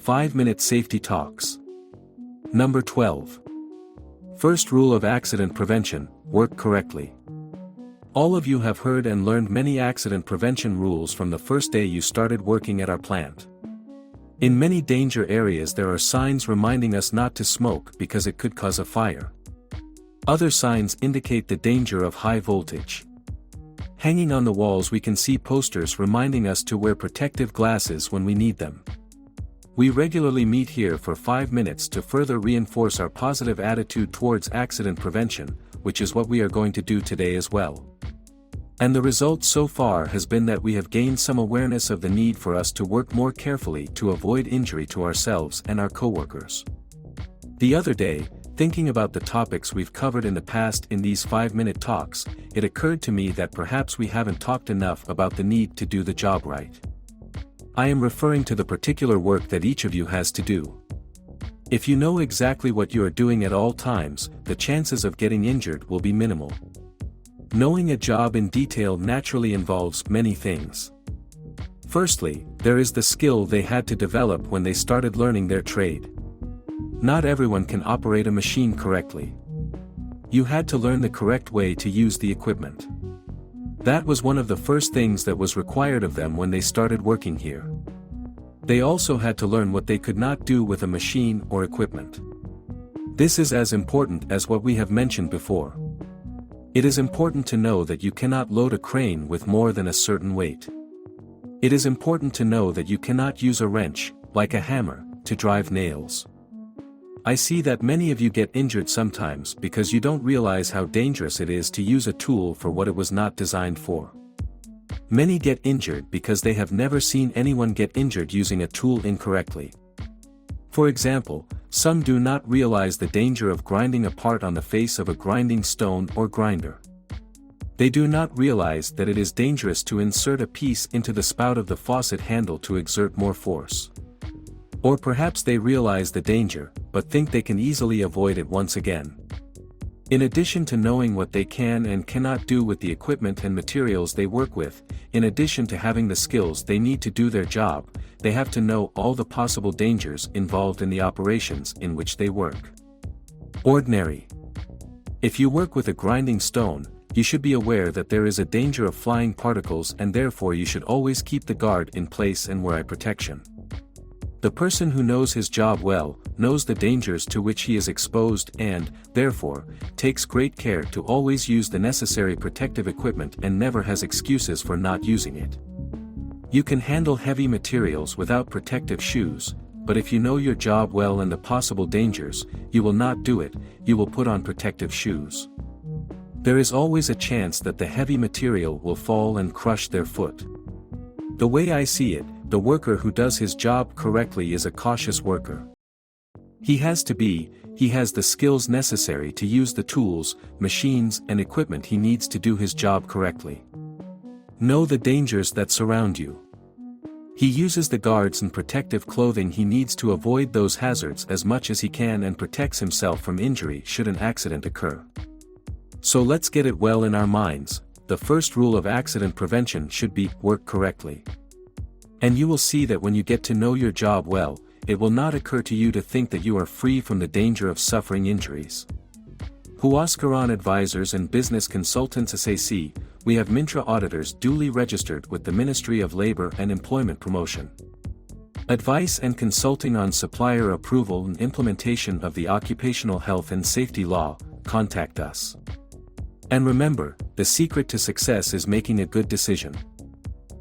5-minute safety talks. Number 12. First rule of accident prevention: work correctly. All of you have heard and learned many accident prevention rules from the first day you started working at our plant. In many danger areas there are signs reminding us not to smoke because it could cause a fire. Other signs indicate the danger of high voltage. Hanging on the walls we can see posters reminding us to wear protective glasses when we need them. We regularly meet here for 5 minutes to further reinforce our positive attitude towards accident prevention, which is what we are going to do today as well. And the result so far has been that we have gained some awareness of the need for us to work more carefully to avoid injury to ourselves and our coworkers. The other day, thinking about the topics we've covered in the past in these 5-minute talks, it occurred to me that perhaps we haven't talked enough about the need to do the job right. I am referring to the particular work that each of you has to do. If you know exactly what you are doing at all times, the chances of getting injured will be minimal. Knowing a job in detail naturally involves many things. Firstly, there is the skill they had to develop when they started learning their trade. Not everyone can operate a machine correctly. You had to learn the correct way to use the equipment. That was one of the first things that was required of them when they started working here. They also had to learn what they could not do with a machine or equipment. This is as important as what we have mentioned before. It is important to know that you cannot load a crane with more than a certain weight. It is important to know that you cannot use a wrench, like a hammer, to drive nails. I see that many of you get injured sometimes because you don't realize how dangerous it is to use a tool for what it was not designed for. Many get injured because they have never seen anyone get injured using a tool incorrectly. For example, some do not realize the danger of grinding a part on the face of a grinding stone or grinder. They do not realize that it is dangerous to insert a piece into the spout of the faucet handle to exert more force. Or perhaps they realize the danger, but think they can easily avoid it once again. In addition to knowing what they can and cannot do with the equipment and materials they work with, in addition to having the skills they need to do their job, they have to know all the possible dangers involved in the operations in which they work. Ordinary. If you work with a grinding stone, you should be aware that there is a danger of flying particles and therefore you should always keep the guard in place and wear eye protection. The person who knows his job well, knows the dangers to which he is exposed and, therefore, takes great care to always use the necessary protective equipment and never has excuses for not using it. You can handle heavy materials without protective shoes, but if you know your job well and the possible dangers, you will not do it, you will put on protective shoes. There is always a chance that the heavy material will fall and crush their foot. The way I see it, the worker who does his job correctly is a cautious worker. He has the skills necessary to use the tools, machines and equipment he needs to do his job correctly. Know the dangers that surround you. He uses the guards and protective clothing he needs to avoid those hazards as much as he can and protects himself from injury should an accident occur. So let's get it well in our minds, the first rule of accident prevention should be, work correctly. And you will see that when you get to know your job well, it will not occur to you to think that you are free from the danger of suffering injuries. Huascaran Advisors and Business Consultants SAC, we have Mintra auditors duly registered with the Ministry of Labor and Employment Promotion. Advice and consulting on supplier approval and implementation of the Occupational Health and Safety Law, contact us. And remember, the secret to success is making a good decision.